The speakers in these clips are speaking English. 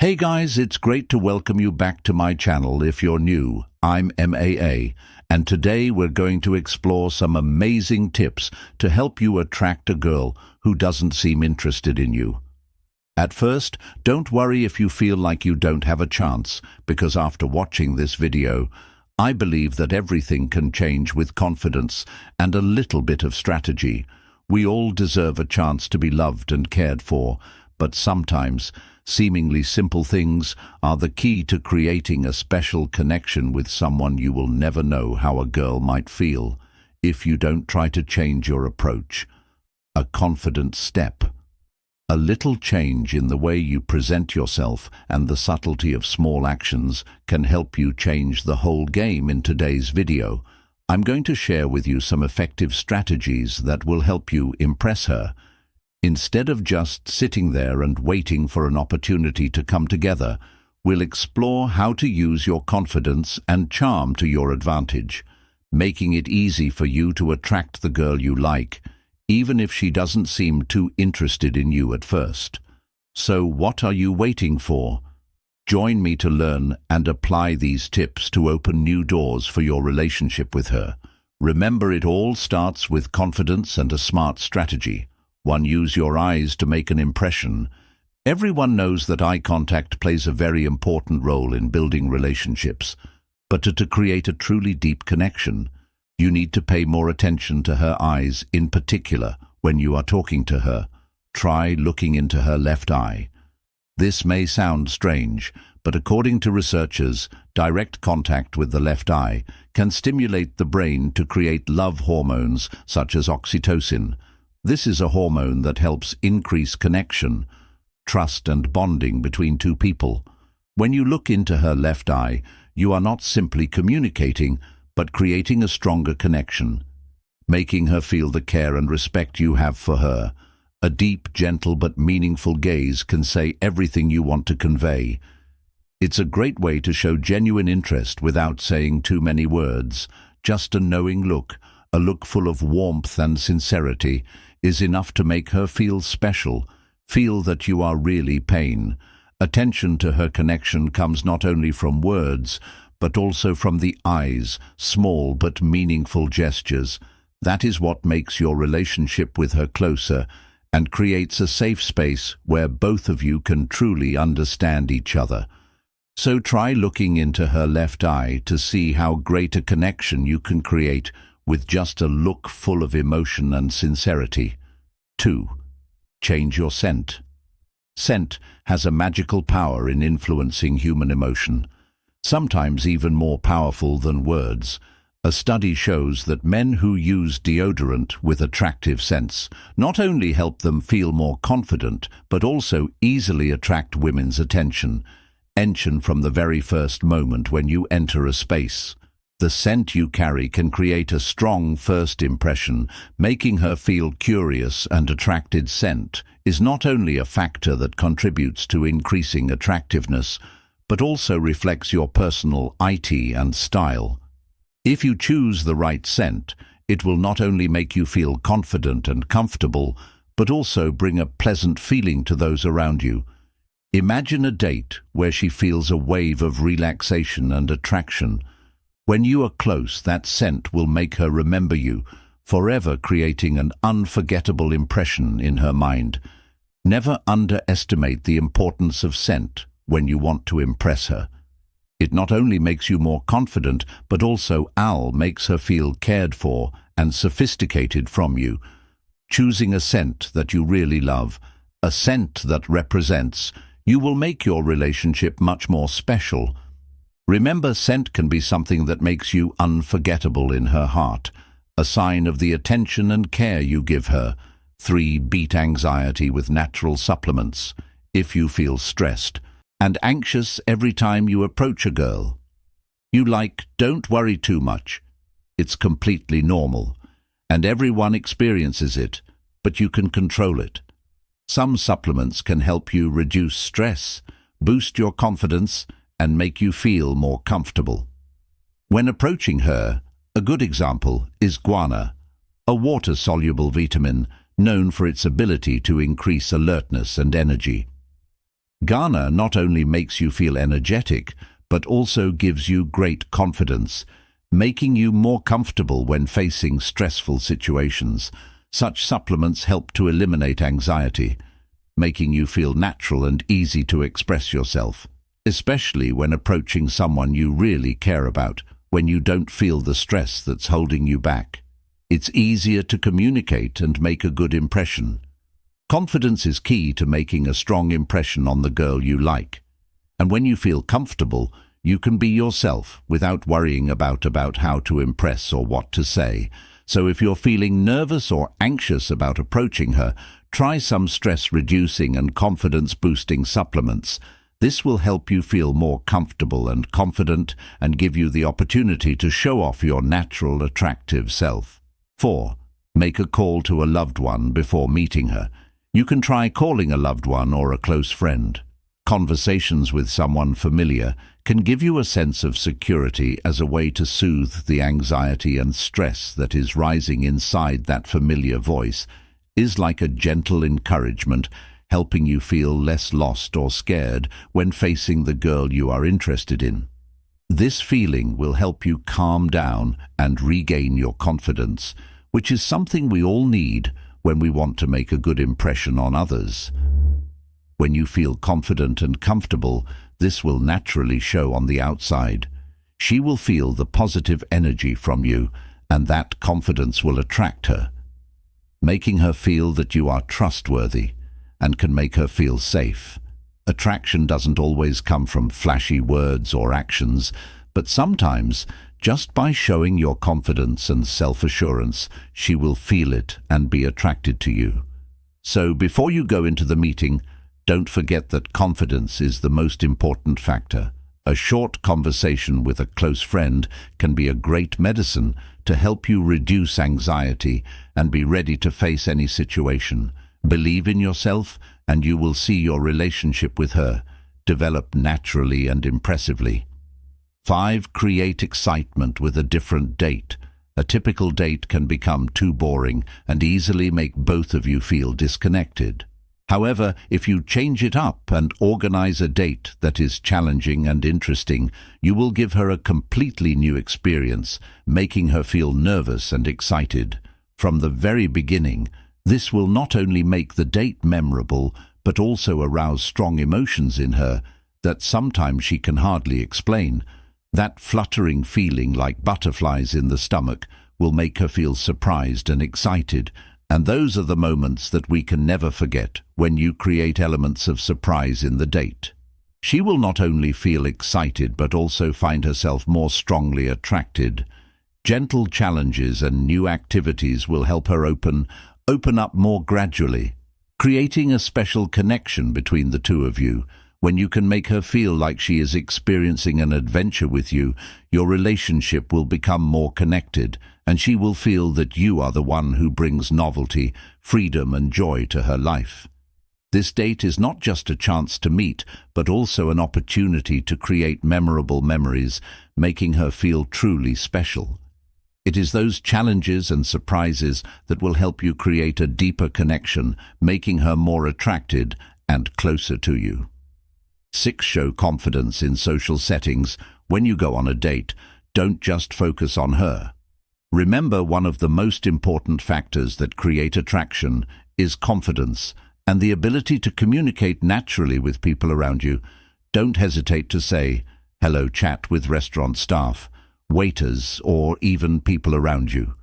Hey guys, it's great to welcome you back to my channel. If you're new, I'm MAA, and today we're going to explore some amazing tips to help you attract a girl who doesn't seem interested in you. At first, don't worry if you feel like you don't have a chance, because after watching this video, I believe that everything can change with confidence and a little bit of strategy. We all deserve a chance to be loved and cared for, but sometimes seemingly simple things are the key to creating a special connection with someone. You will never know how a girl might feel if you don't try to change your approach. A confident step. A little change in the way you present yourself and the subtlety of small actions can help you change the whole game. In today's video, I'm going to share with you some effective strategies that will help you impress her. Instead of just sitting there and waiting for an opportunity to come together, we'll explore how to use your confidence and charm to your advantage, making it easy for you to attract the girl you like, even if she doesn't seem too interested in you at first. So what are you waiting for? Join me to learn and apply these tips to open new doors for your relationship with her. Remember, it all starts with confidence and a smart strategy. One, use your eyes to make an impression. Everyone knows that eye contact plays a very important role in building relationships, but to create a truly deep connection, you need to pay more attention to her eyes, in particular when you are talking to her. Try looking into her left eye. This may sound strange, but according to researchers, direct contact with the left eye can stimulate the brain to create love hormones such as oxytocin. This is a hormone that helps increase connection, trust and bonding between two people. When you look into her left eye, you are not simply communicating, but creating a stronger connection, making her feel the care and respect you have for her. A deep, gentle but meaningful gaze can say everything you want to convey. It's a great way to show genuine interest without saying too many words. Just a knowing look, a look full of warmth and sincerity, is enough to make her feel special, feel that you are really paying attention to her. Connection comes not only from words, but also from the eyes, small but meaningful gestures. That is what makes your relationship with her closer and creates a safe space where both of you can truly understand each other. So try looking into her left eye to see how great a connection you can create with just a look full of emotion and sincerity. 2. Change your scent. Scent has a magical power in influencing human emotion, sometimes even more powerful than words. A study shows that men who use deodorant with attractive scents not only help them feel more confident, but also easily attract women's attention from the very first moment when you enter a space. The scent you carry can create a strong first impression, making her feel curious and attracted. Scent is not only a factor that contributes to increasing attractiveness, but also reflects your personal IT and style. If you choose the right scent, it will not only make you feel confident and comfortable, but also bring a pleasant feeling to those around you. Imagine a date where she feels a wave of relaxation and attraction. When you are close, that scent will make her remember you, forever creating an unforgettable impression in her mind. Never underestimate the importance of scent when you want to impress her. It not only makes you more confident, but also makes her feel cared for and sophisticated from you. Choosing a scent that you really love, a scent that represents, you will make your relationship much more special. Remember, scent can be something that makes you unforgettable in her heart, a sign of the attention and care you give her. 3. Beat anxiety with natural supplements. If you feel stressed and anxious every time you approach a girl you like, don't worry too much. It's completely normal, and everyone experiences it, but you can control it. Some supplements can help you reduce stress, boost your confidence, and make you feel more comfortable. When approaching her, a good example is guarana, a water-soluble vitamin known for its ability to increase alertness and energy. Ghana not only makes you feel energetic, but also gives you great confidence, making you more comfortable when facing stressful situations. Such supplements help to eliminate anxiety, making you feel natural and easy to express yourself, especially when approaching someone you really care about, when you don't feel the stress that's holding you back. It's easier to communicate and make a good impression. Confidence is key to making a strong impression on the girl you like. And when you feel comfortable, you can be yourself without worrying about how to impress or what to say. So if you're feeling nervous or anxious about approaching her, try some stress-reducing and confidence-boosting supplements. This will help you feel more comfortable and confident and give you the opportunity to show off your natural, attractive self. 4. Make a call to a loved one before meeting her. You can try calling a loved one or a close friend. Conversations with someone familiar can give you a sense of security as a way to soothe the anxiety and stress that is rising inside that familiar voice. Is like a gentle encouragement, helping you feel less lost or scared when facing the girl you are interested in. This feeling will help you calm down and regain your confidence, which is something we all need when we want to make a good impression on others. When you feel confident and comfortable, this will naturally show on the outside. She will feel the positive energy from you, and that confidence will attract her, making her feel that you are trustworthy and can make her feel safe. Attraction doesn't always come from flashy words or actions, but sometimes, just by showing your confidence and self-assurance, she will feel it and be attracted to you. So before you go into the meeting, don't forget that confidence is the most important factor. A short conversation with a close friend can be a great medicine to help you reduce anxiety and be ready to face any situation. Believe in yourself, and you will see your relationship with her develop naturally and impressively. 5. Create excitement with a different date. A typical date can become too boring and easily make both of you feel disconnected. However, if you change it up and organize a date that is challenging and interesting, you will give her a completely new experience, making her feel nervous and excited. From the very beginning, this will not only make the date memorable, but also arouse strong emotions in her that sometimes she can hardly explain. That fluttering feeling like butterflies in the stomach will make her feel surprised and excited, and those are the moments that we can never forget when you create elements of surprise in the date. She will not only feel excited but also find herself more strongly attracted. Gentle challenges and new activities will help her open up more gradually, creating a special connection between the two of you. When you can make her feel like she is experiencing an adventure with you, your relationship will become more connected, and she will feel that you are the one who brings novelty, freedom, and joy to her life. This date is not just a chance to meet, but also an opportunity to create memorable memories, making her feel truly special. It is those challenges and surprises that will help you create a deeper connection, making her more attracted and closer to you. 6. Show confidence in social settings. When you go on a date, don't just focus on her. Remember, one of the most important factors that create attraction is confidence and the ability to communicate naturally with people around you. Don't hesitate to say hello, chat with restaurant staff, waiters, or even people around you.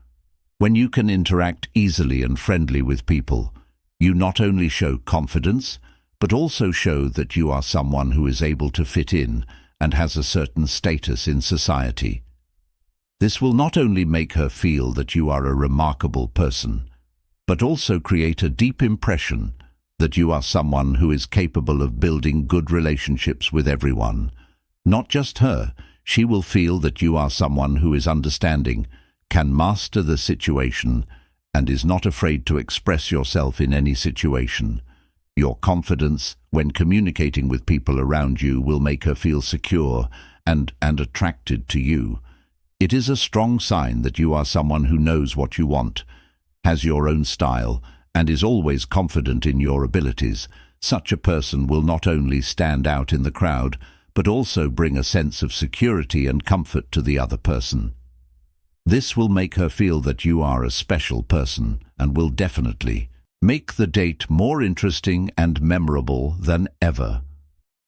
When you can interact easily and friendly with people, you not only show confidence, but also show that you are someone who is able to fit in and has a certain status in society. This will not only make her feel that you are a remarkable person, but also create a deep impression that you are someone who is capable of building good relationships with everyone. Not just her, she will feel that you are someone who is understanding, can master the situation, and is not afraid to express yourself in any situation. Your confidence when communicating with people around you will make her feel secure and attracted to you. It is a strong sign that you are someone who knows what you want, has your own style, and is always confident in your abilities. Such a person will not only stand out in the crowd, but also bring a sense of security and comfort to the other person. This will make her feel that you are a special person and will definitely make the date more interesting and memorable than ever.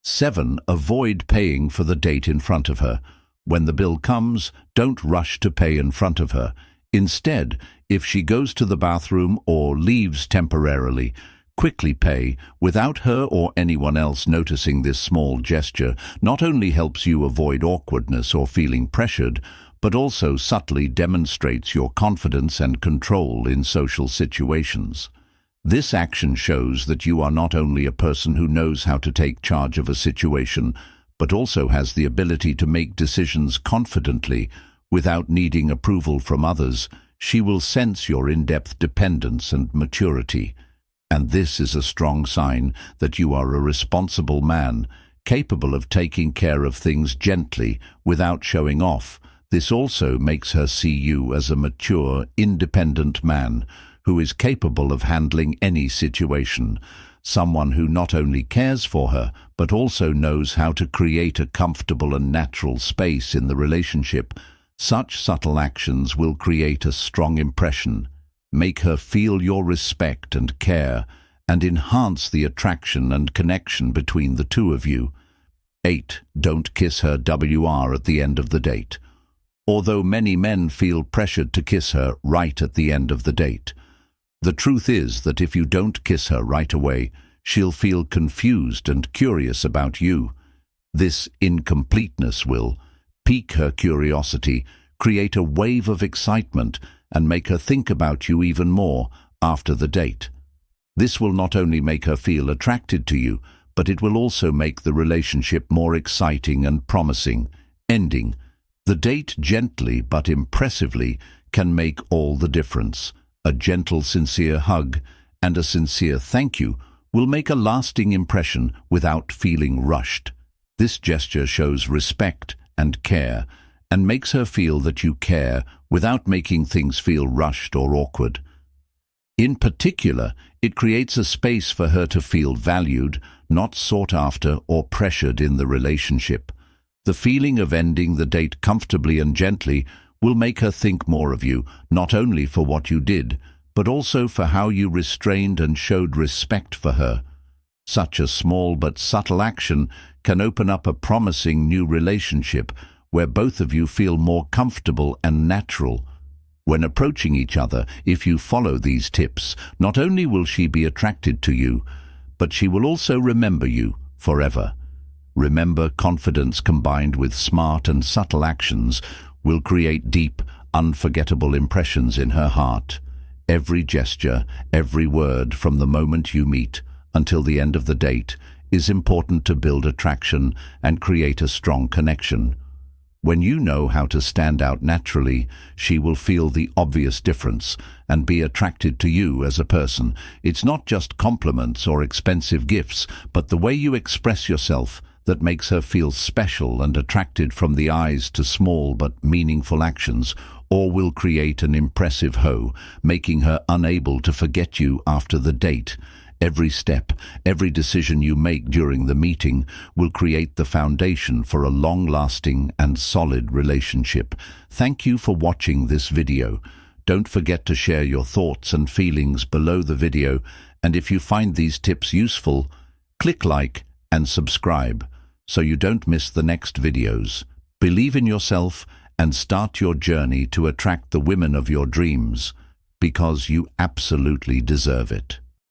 7. Avoid paying for the date in front of her. When the bill comes, don't rush to pay in front of her. Instead, if she goes to the bathroom or leaves temporarily, quickly pay without her or anyone else noticing. This small gesture not only helps you avoid awkwardness or feeling pressured, but also subtly demonstrates your confidence and control in social situations. This action shows that you are not only a person who knows how to take charge of a situation, but also has the ability to make decisions confidently without needing approval from others. She will sense your in-depth dependence and maturity. And this is a strong sign that you are a responsible man, capable of taking care of things gently without showing off. This also makes her see you as a mature, independent man who is capable of handling any situation, someone who not only cares for her, but also knows how to create a comfortable and natural space in the relationship. Such subtle actions will create a strong impression, make her feel your respect and care, and enhance the attraction and connection between the two of you. 8. Don't kiss her at the end of the date. Although many men feel pressured to kiss her right at the end of the date, the truth is that if you don't kiss her right away, she'll feel confused and curious about you. This incompleteness will pique her curiosity, create a wave of excitement, and make her think about you even more after the date. This will not only make her feel attracted to you, but it will also make the relationship more exciting and promising. Ending the date gently but impressively can make all the difference. A gentle, sincere hug and a sincere thank you will make a lasting impression without feeling rushed. This gesture shows respect and care and makes her feel that you care without making things feel rushed or awkward. In particular, it creates a space for her to feel valued, not sought after or pressured in the relationship. The feeling of ending the date comfortably and gently will make her think more of you, not only for what you did, but also for how you restrained and showed respect for her. Such a small but subtle action can open up a promising new relationship where both of you feel more comfortable and natural. When approaching each other, if you follow these tips, not only will she be attracted to you, but she will also remember you forever. Remember, confidence combined with smart and subtle actions will create deep, unforgettable impressions in her heart. Every gesture, every word from the moment you meet until the end of the date is important to build attraction and create a strong connection. When you know how to stand out naturally, she will feel the obvious difference and be attracted to you as a person. It's not just compliments or expensive gifts, but the way you express yourself that makes her feel special and attracted from the eyes to small but meaningful actions, or will create an impressive hoe, making her unable to forget you after the date. Every step, every decision you make during the meeting will create the foundation for a long-lasting and solid relationship. Thank you for watching this video. Don't forget to share your thoughts and feelings below the video, and if you find these tips useful, click like and subscribe so you don't miss the next videos. Believe in yourself and start your journey to attract the women of your dreams, because you absolutely deserve it.